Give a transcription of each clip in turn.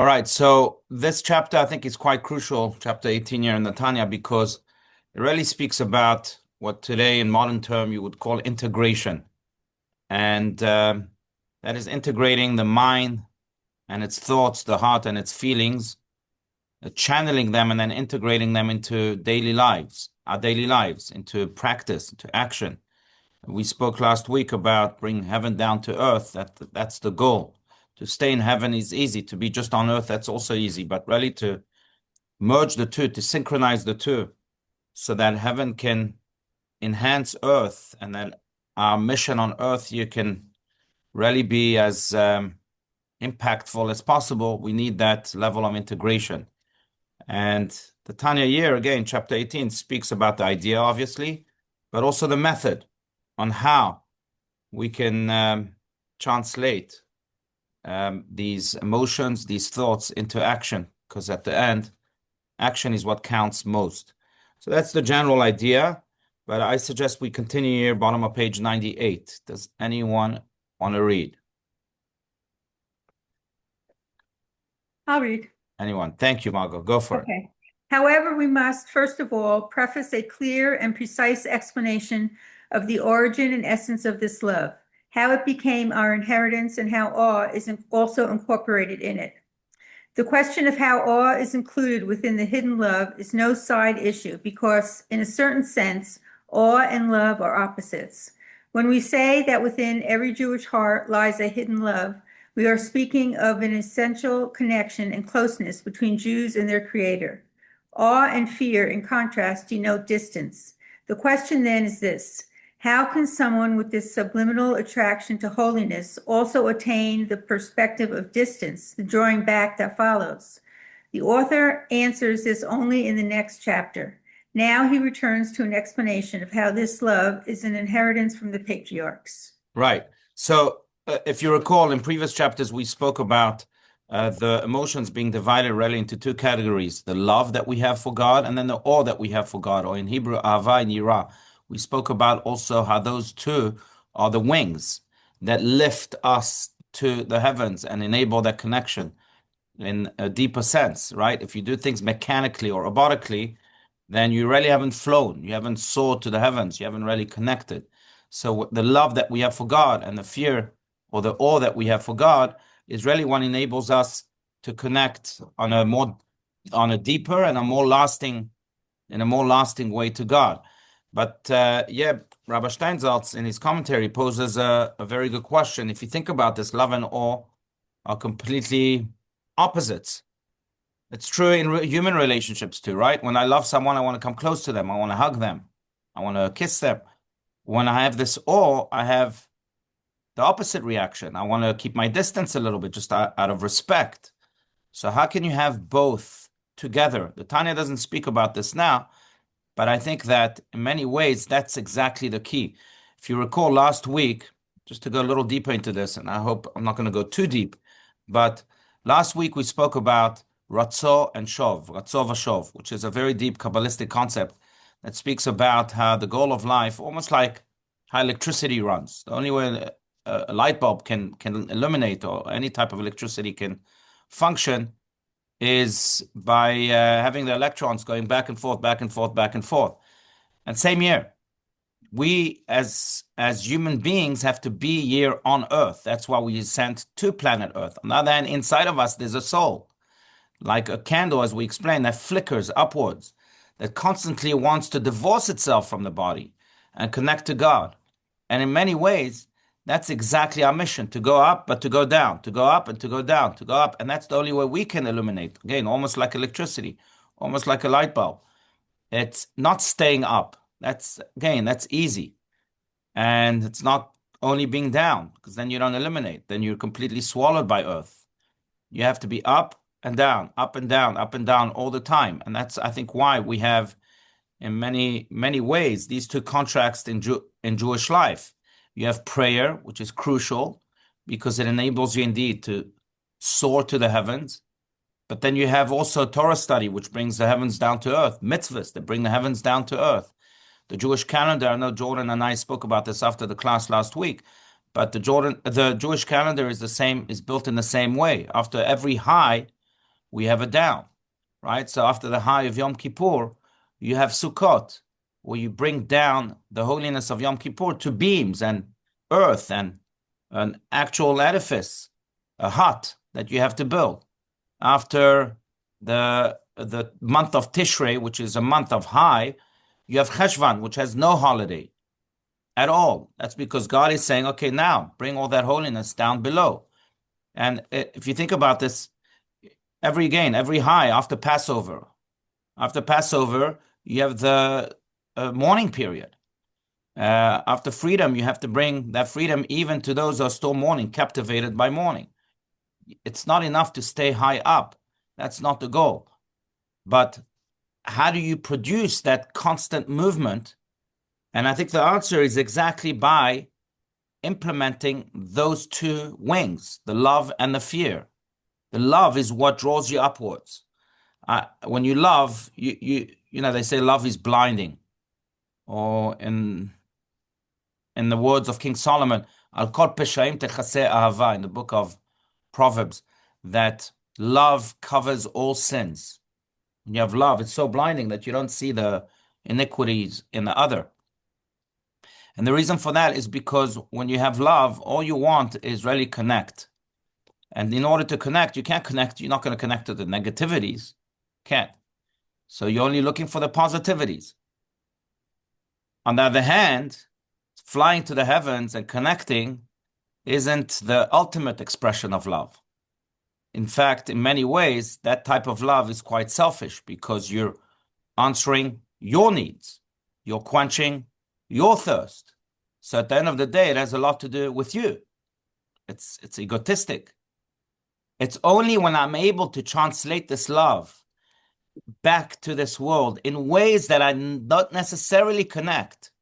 All right, so this chapter I think is quite crucial, chapter 18 here in the Tanya, because it really speaks about what today in modern term you would call integration. And that is integrating the mind and its thoughts, the heart and its feelings, channeling them and then integrating them into daily lives, our daily lives, into practice, into action. We spoke last week about bringing heaven down to earth. That's the goal. To stay in heaven is easy. To be just on earth, that's also easy. But really to merge the two, to synchronize the two, so that heaven can enhance earth and that our mission on earth here can really be as impactful as possible. We need that level of integration. And the Tanya here, again, chapter 18, speaks about the idea, obviously, but also the method on how we can translate these emotions, these thoughts into action, because at the end, action is what counts most. So that's the general idea, but I suggest we continue here, bottom of page 98. Does anyone want to read? I'll read. Anyone? Thank you, Margot. Go for it. Okay. However, we must, first of all, preface a clear and precise explanation of the origin and essence of this love, how it became our inheritance, and how awe is also incorporated in it. The question of how awe is included within the hidden love is no side issue because, in a certain sense, awe and love are opposites. When we say that within every Jewish heart lies a hidden love, we are speaking of an essential connection and closeness between Jews and their Creator. Awe and fear, in contrast, denote distance. The question then is this: how can someone with this subliminal attraction to holiness also attain the perspective of distance, the drawing back that follows? The author answers this only in the next chapter. Now he returns to an explanation of how this love is an inheritance from the patriarchs. Right. So, if you recall, in previous chapters, we spoke about the emotions being divided really into two categories: the love that we have for God, and then the awe that we have for God, or in Hebrew, ahava and yirah. We spoke about also how those two are the wings that lift us to the heavens and enable that connection in a deeper sense, right? If you do things mechanically or robotically, then you really haven't flown. You haven't soared to the heavens. You haven't really connected. So the love that we have for God and the fear or the awe that we have for God is really what enables us to connect on a deeper and in a more lasting way to God. But Rabbi Steinsaltz in his commentary poses a very good question. If you think about this, love and awe are completely opposites. It's true in human relationships too, right? When I love someone, I want to come close to them. I want to hug them. I want to kiss them. When I have this awe, I have the opposite reaction. I want to keep my distance a little bit just out of respect. So how can you have both together? The Tanya doesn't speak about this now, but I think that in many ways, that's exactly the key. If you recall last week, just to go a little deeper into this, and I hope I'm not going to go too deep, but last week we spoke about Ratzo and Shov, Ratzo v'Shov, which is a very deep Kabbalistic concept that speaks about how the goal of life, almost like how electricity runs. The only way a light bulb can illuminate or any type of electricity can function is by having the electrons going back and forth, back and forth, back and forth. And same here. We as human beings have to be here on Earth. That's why we sent to planet Earth. On the other hand, inside of us, there's a soul, like a candle, as we explained, that flickers upwards, that constantly wants to divorce itself from the body and connect to God. And in many ways, that's exactly our mission, to go up, but to go down, to go up and to go down, to go up. And that's the only way we can illuminate. Again, almost like electricity, almost like a light bulb. It's not staying up. That's easy. And it's not only being down, because then you don't illuminate. Then you're completely swallowed by earth. You have to be up and down, up and down, up and down all the time. And that's, I think, why we have, in many, many ways, these two contracts in Jewish life. You have prayer, which is crucial because it enables you indeed to soar to the heavens. But then you have also Torah study, which brings the heavens down to earth. Mitzvahs that bring the heavens down to earth. The Jewish calendar, I know Jordan and I spoke about this after the class last week, but the Jewish calendar is built in the same way. After every high, we have a down, right? So after the high of Yom Kippur, you have Sukkot, where you bring down the holiness of Yom Kippur to beams and earth and an actual edifice, a hut that you have to build. After the month of Tishrei, which is a month of high, you have Cheshvan, which has no holiday at all. That's because God is saying, okay, now bring all that holiness down below. And if you think about this, every high after Passover, you have the mourning period. After freedom, you have to bring that freedom even to those who are still mourning, captivated by mourning. It's not enough to stay high up. That's not the goal. But how do you produce that constant movement? And I think the answer is exactly by implementing those two wings, the love and the fear. The love is what draws you upwards. When you love, they say love is blinding. Or in the words of King Solomon, Al kol peshaim techaseh ahava, in the book of Proverbs, that love covers all sins. When you have love, it's so blinding that you don't see the iniquities in the other. And the reason for that is because when you have love, all you want is really connect. And in order to connect, you can't connect. You're not going to connect to the negativities. Can't. So you're only looking for the positivities. On the other hand, flying to the heavens and connecting isn't the ultimate expression of love. In fact, in many ways, that type of love is quite selfish because you're answering your needs. You're quenching your thirst. So at the end of the day, it has a lot to do with you. It's egotistic. It's only when I'm able to translate this love back to this world in ways that I don't necessarily connect.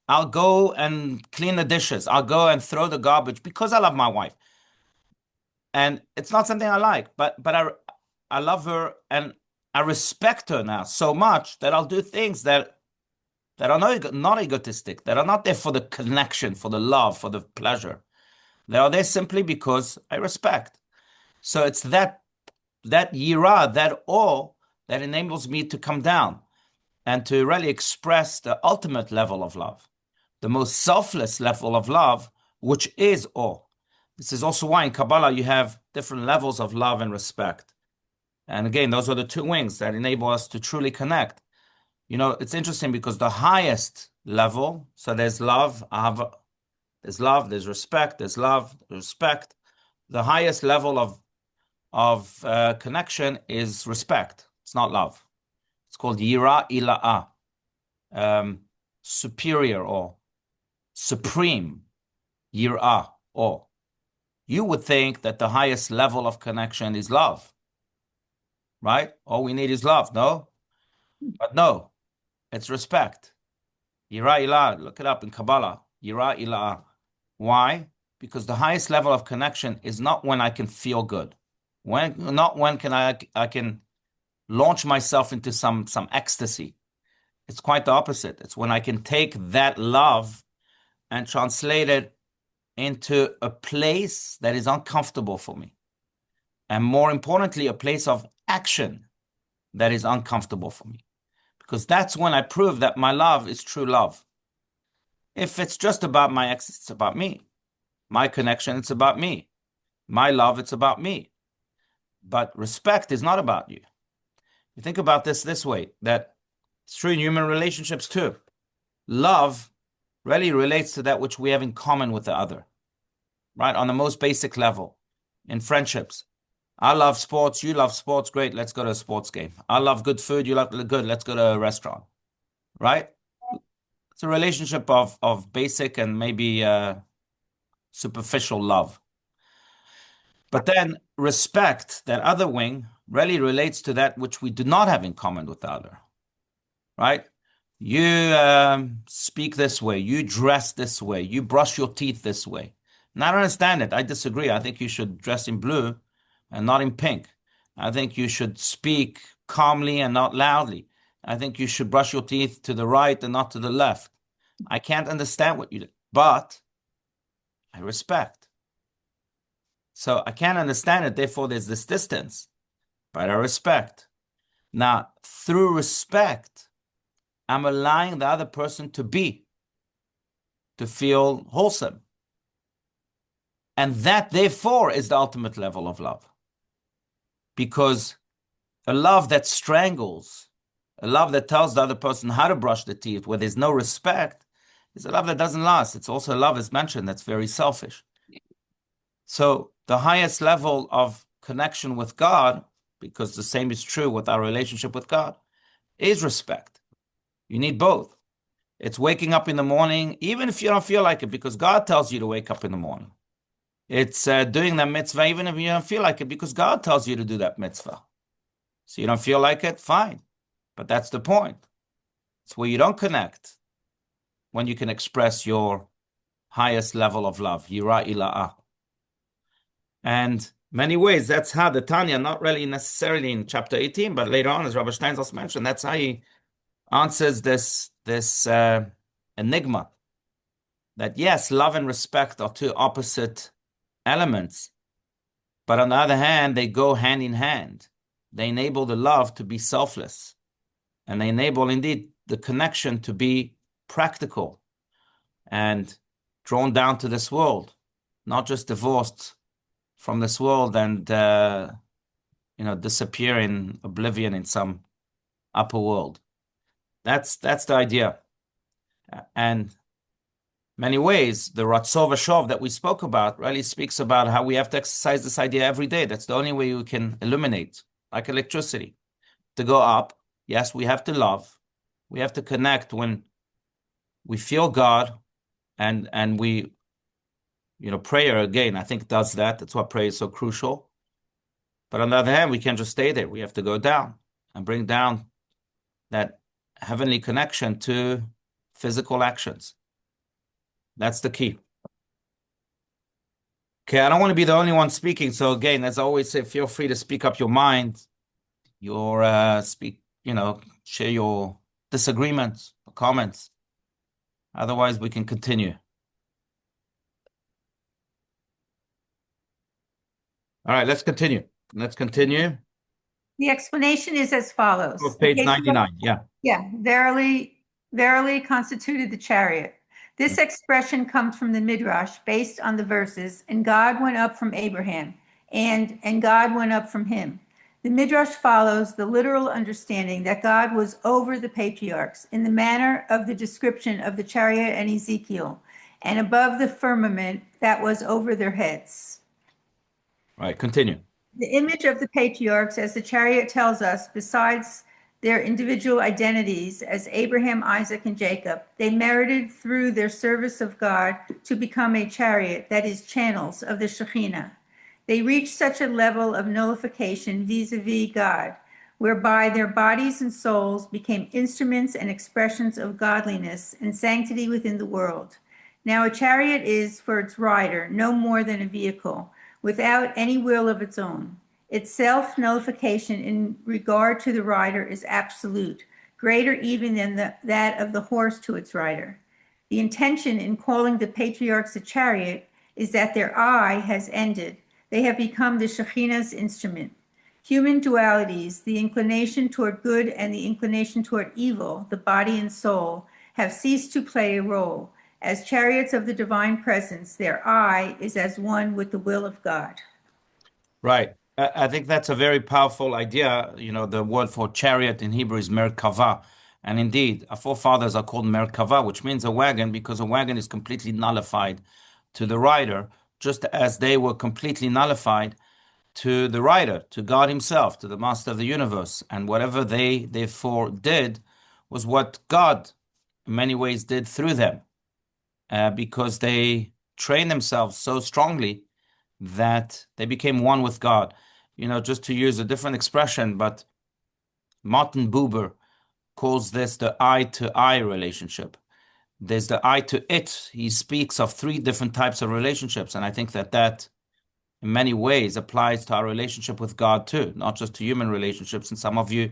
I'll go and clean the dishes. I'll go and throw the garbage because I love my wife. And it's not something I like, but I love her and I respect her now so much that I'll do things that are not egotistic, that are not there for the connection, for the love, for the pleasure. They are there simply because I respect. So it's that yirah, that awe, that enables me to come down and to really express the ultimate level of love, the most selfless level of love, which is awe. This is also why in Kabbalah you have different levels of love and respect. And again, those are the two wings that enable us to truly connect. It's interesting because the highest level, so there's love, there's respect, there's love, there's respect. The highest level of connection is respect. It's not love. It's called yira ila'ah, superior or supreme yira, or you would think that the highest level of connection is love, right? All we need is love, no? But no, it's respect. Yira ilah, look it up in Kabbalah. Yira ilah. Why? Because the highest level of connection is not when I can feel good. Not when I can launch myself into some ecstasy. It's quite the opposite. It's when I can take that love and translate it into a place that is uncomfortable for me. And more importantly, a place of action that is uncomfortable for me. Because that's when I prove that my love is true love. If it's just about my ex, it's about me. My connection, it's about me. My love, it's about me. But respect is not about you. You think about this way, that it's true in human relationships too. Love really relates to that which we have in common with the other, right? On the most basic level. In friendships, I love sports, you love sports, great, let's go to a sports game. I love good food, you love good, let's go to a restaurant, right? It's a relationship of basic and maybe superficial love. But then respect, that other wing, really relates to that which we do not have in common with the other, right? You speak this way, you dress this way, you brush your teeth this way. And I don't understand it. I disagree. I think you should dress in blue and not in pink. I think you should speak calmly and not loudly. I think you should brush your teeth to the right and not to the left. I can't understand what you do, but I respect. So I can't understand it. Therefore, there's this distance. By the respect. Now, through respect, I'm allowing the other person to feel wholesome. And that, therefore, is the ultimate level of love. Because a love that strangles, a love that tells the other person how to brush the teeth, where there's no respect, is a love that doesn't last. It's also a love, as mentioned, that's very selfish. So the highest level of connection with God, because the same is true with our relationship with God, is respect. You need both. It's waking up in the morning, even if you don't feel like it, because God tells you to wake up in the morning. It's doing that mitzvah, even if you don't feel like it, because God tells you to do that mitzvah. So you don't feel like it, fine. But that's the point. It's where you don't connect, when you can express your highest level of love, yira ila'ah. And many ways, that's how the Tanya, not really necessarily in chapter 18, but later on, as Rabbi Steinsaltz mentioned, that's how he answers this enigma. That yes, love and respect are two opposite elements, but on the other hand, they go hand in hand. They enable the love to be selfless, and they enable indeed the connection to be practical and drawn down to this world, not just divorced from this world and disappear in oblivion in some upper world. That's the idea. And many ways, the Ratzov Shov that we spoke about really speaks about how we have to exercise this idea every day. That's the only way we can illuminate, like electricity. To go up, yes, we have to love. We have to connect when we feel God, and we, prayer again, I think does that. That's why prayer is so crucial. But on the other hand, we can't just stay there. We have to go down and bring down that heavenly connection to physical actions. That's the key. Okay, I don't want to be the only one speaking. So again, as I always say, feel free to speak up your mind, share your disagreements or comments. Otherwise, we can continue. All right, let's continue. The explanation is as follows. Page 99, yeah. Yeah, verily constituted the chariot. This expression comes from the Midrash based on the verses, and God went up from Abraham, and God went up from him. The Midrash follows the literal understanding that God was over the patriarchs in the manner of the description of the chariot and Ezekiel, and above the firmament that was over their heads. All right, continue. The image of the patriarchs, as the chariot tells us, besides their individual identities as Abraham, Isaac, and Jacob, they merited through their service of God to become a chariot, that is, channels of the Shekhinah. They reached such a level of nullification vis-a-vis God, whereby their bodies and souls became instruments and expressions of godliness and sanctity within the world. Now a chariot is, for its rider, no more than a vehicle, without any will of its own. Its self-nullification in regard to the rider is absolute, greater even than that of the horse to its rider. The intention in calling the patriarchs a chariot is that their I has ended. They have become the Shekhinah's instrument. Human dualities, the inclination toward good and the inclination toward evil, the body and soul, have ceased to play a role. As chariots of the divine presence, their I is as one with the will of God. Right. I think that's a very powerful idea. The word for chariot in Hebrew is merkava. And indeed, our forefathers are called merkava, which means a wagon, because a wagon is completely nullified to the rider, just as they were completely nullified to the rider, to God himself, to the master of the universe. And whatever they therefore did was what God in many ways did through them. Because they trained themselves so strongly that they became one with God. Just to use a different expression, but Martin Buber calls this the eye-to-eye relationship. There's the I to it. He speaks of three different types of relationships, and I think that in many ways applies to our relationship with God too, not just to human relationships. And some of you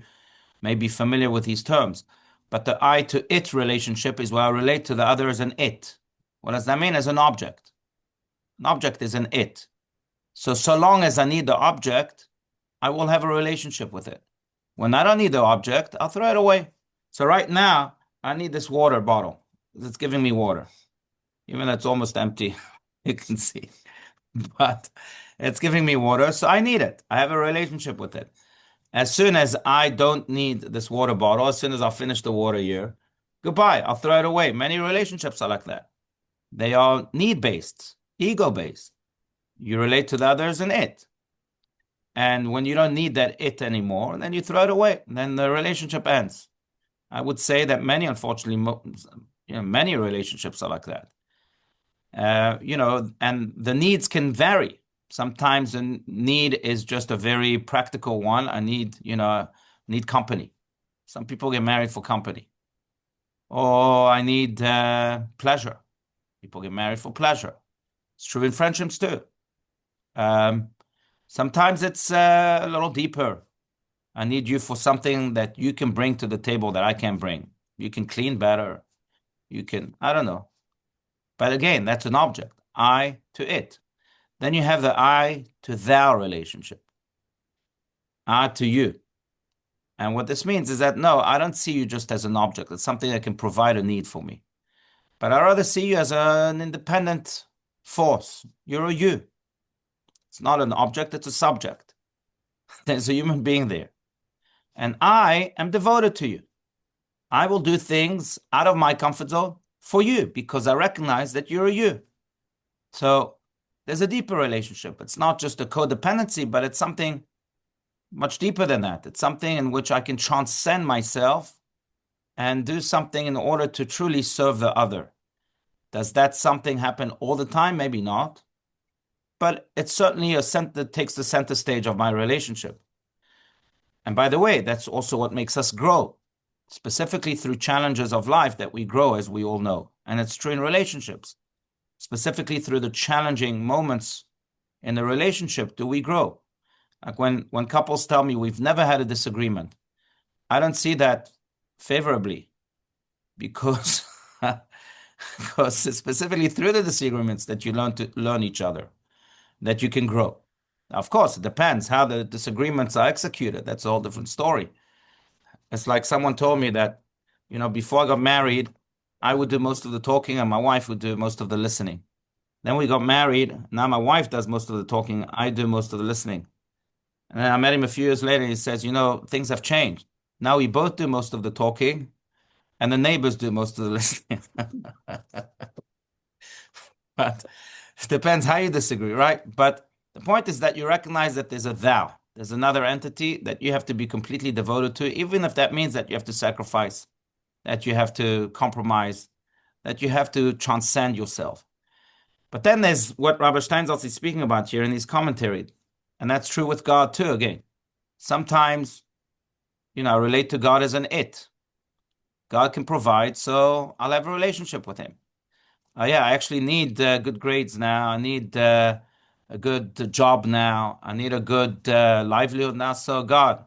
may be familiar with these terms. But the I to it relationship is where I relate to the other as an it. What does that mean? As an object. An object is an it. So long as I need the object, I will have a relationship with it. When I don't need the object, I'll throw it away. So right now, I need this water bottle. It's giving me water. Even though it's almost empty, you can see. But it's giving me water, so I need it. I have a relationship with it. As soon as I don't need this water bottle, as soon as I finish the water here, goodbye. I'll throw it away. Many relationships are like that. They are need-based, ego-based. You relate to the others and it. And when you don't need that it anymore, then you throw it away. Then the relationship ends. I would say that many, unfortunately, many relationships are like that. And the needs can vary. Sometimes the need is just a very practical one. I need company. Some people get married for company. Or I need pleasure. People get married for pleasure. It's true in friendships too. Sometimes it's a little deeper. I need you for something that you can bring to the table that I can't bring. You can clean better. I don't know. But again, that's an object. I to it. Then you have the I to thou relationship. I to you. And what this means is that no, I don't see you just as an object. It's something that can provide a need for me. But I rather see you as an independent force. You're a you. It's not an object, it's a subject. There's a human being there. And I am devoted to you. I will do things out of my comfort zone for you because I recognize that you're a you. So there's a deeper relationship. It's not just a codependency, but it's something much deeper than that. It's something in which I can transcend myself and do something in order to truly serve the other. Does that something happen all the time? Maybe not. But it's certainly that takes the center stage of my relationship. And by the way, that's also what makes us grow, specifically through challenges of life that we grow, as we all know. And it's true in relationships. Specifically through the challenging moments in the relationship do we grow. Like when couples tell me we've never had a disagreement, I don't see that favorably because, because it's specifically through the disagreements that you learn each other, that you can grow. Now, of course, it depends how the disagreements are executed. That's a whole different story. It's like someone told me that, before I got married, I would do most of the talking and my wife would do most of the listening. Then we got married. Now my wife does most of the talking. I do most of the listening. And then I met him a few years later and he says, things have changed. Now we both do most of the talking and the neighbors do most of the listening. But it depends how you disagree, right? But the point is that you recognize that there's a thou. There's another entity that you have to be completely devoted to, even if that means that you have to sacrifice, that you have to compromise, that you have to transcend yourself. But then there's what Rabbi Steinsaltz is speaking about here in his commentary. And that's true with God too, again. Sometimes, I relate to God as an it. God can provide, so I'll have a relationship with him. Yeah, I actually need good grades now. I need a good job now. I need a good livelihood now. So God,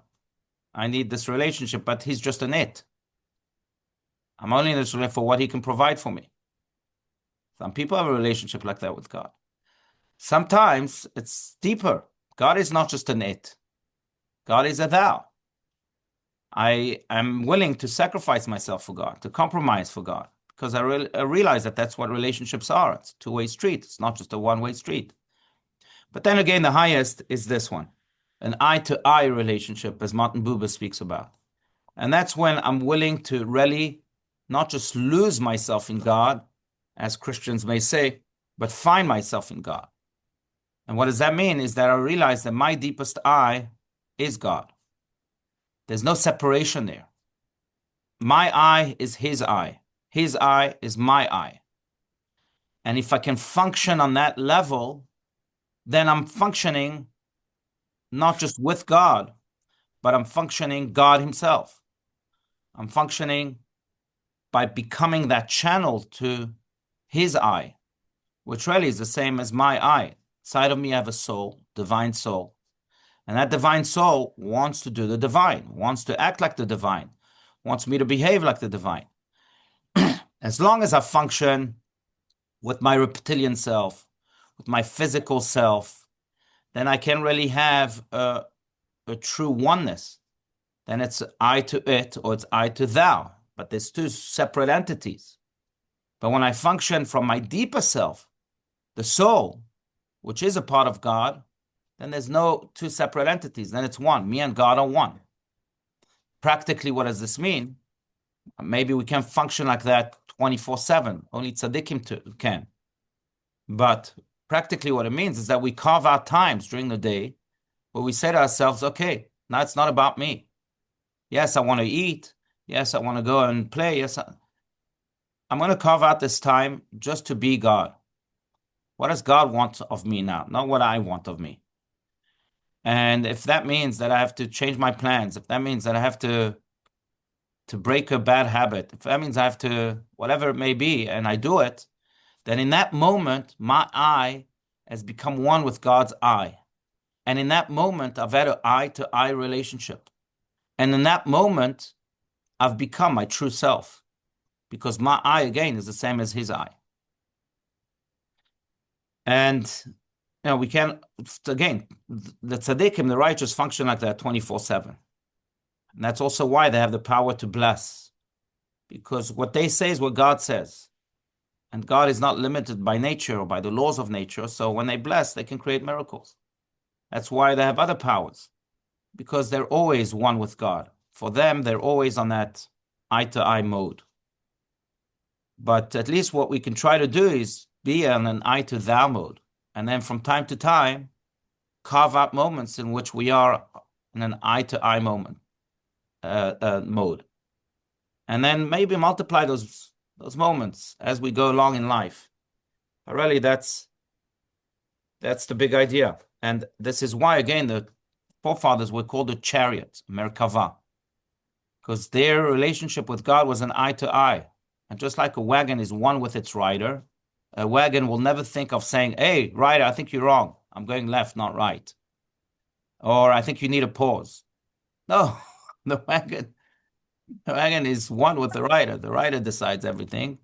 I need this relationship, but he's just an it. I'm only in this relationship for what he can provide for me. Some people have a relationship like that with God. Sometimes it's deeper. God is not just an it. God is a thou. I am willing to sacrifice myself for God, to compromise for God, because I realize that that's what relationships are. It's a two-way street. It's not just a one-way street. But then again, the highest is this one, an eye-to-eye relationship, as Martin Buber speaks about. And that's when I'm willing to really not just lose myself in God, as Christians may say, but find myself in God. And what does that mean? Is that I realize that my deepest I is God. There's no separation there. My I is his I. His I is my I. And if I can function on that level, then I'm functioning not just with God, but I'm functioning God himself. I'm functioning by becoming that channel to his I, which really is the same as my I. Inside of me, I have a soul, divine soul. And that divine soul wants to do the divine, wants to act like the divine, wants me to behave like the divine. As long as I function with my reptilian self, with my physical self, then I can really have a a true oneness, then it's I to it or it's I to thou. But there's two separate entities. But when I function from my deeper self, the soul, which is a part of God, then there's no two separate entities. Then it's one. Me and God are one. Practically, what does this mean? Maybe we can function like that 24/7. Only tzaddikim can. But practically what it means is that we carve out times during the day where we say to ourselves, okay, now it's not about me. Yes, I want to eat. Yes, I want to go and play. Yes, I'm going to carve out this time just to be God. What does God want of me now? Not what I want of me. And if that means that I have to change my plans, if that means that I have to break a bad habit, if that means I have to, whatever it may be, and I do it, then in that moment, my I has become one with God's I. And in that moment, I've had an eye-to-eye relationship. And in that moment, I've become my true self. Because my I, again, is the same as his I. And, we can, again, the tzaddikim, the righteous, function like that 24/7. And that's also why they have the power to bless. Because what they say is what God says. And God is not limited by nature or by the laws of nature. So when they bless, they can create miracles. That's why they have other powers. Because they're always one with God. For them, they're always on that eye-to-eye mode. But at least what we can try to do is be on an eye-to-thou mode. And then from time to time, carve out moments in which we are in an eye-to-eye mode. And then maybe multiply those moments as we go along in life. But really, that's the big idea. And this is why, again, the forefathers were called the chariot, Merkava, because their relationship with God was an eye-to-eye. And just like a wagon is one with its rider, a wagon will never think of saying, hey, rider, I think you're wrong. I'm going left, not right. Or I think you need a pause. No, the wagon is one with the rider. The rider decides everything.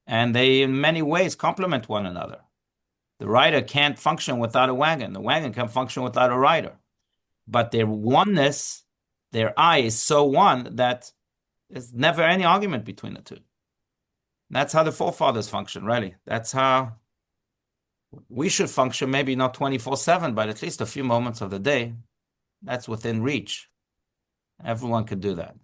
And they, in many ways, complement one another. The rider can't function without a wagon. The wagon can function without a rider. But their oneness, their I is so one that there's never any argument between the two. That's how the forefathers function, really. That's how we should function, maybe not 24/7, but at least a few moments of the day. That's within reach. Everyone could do that.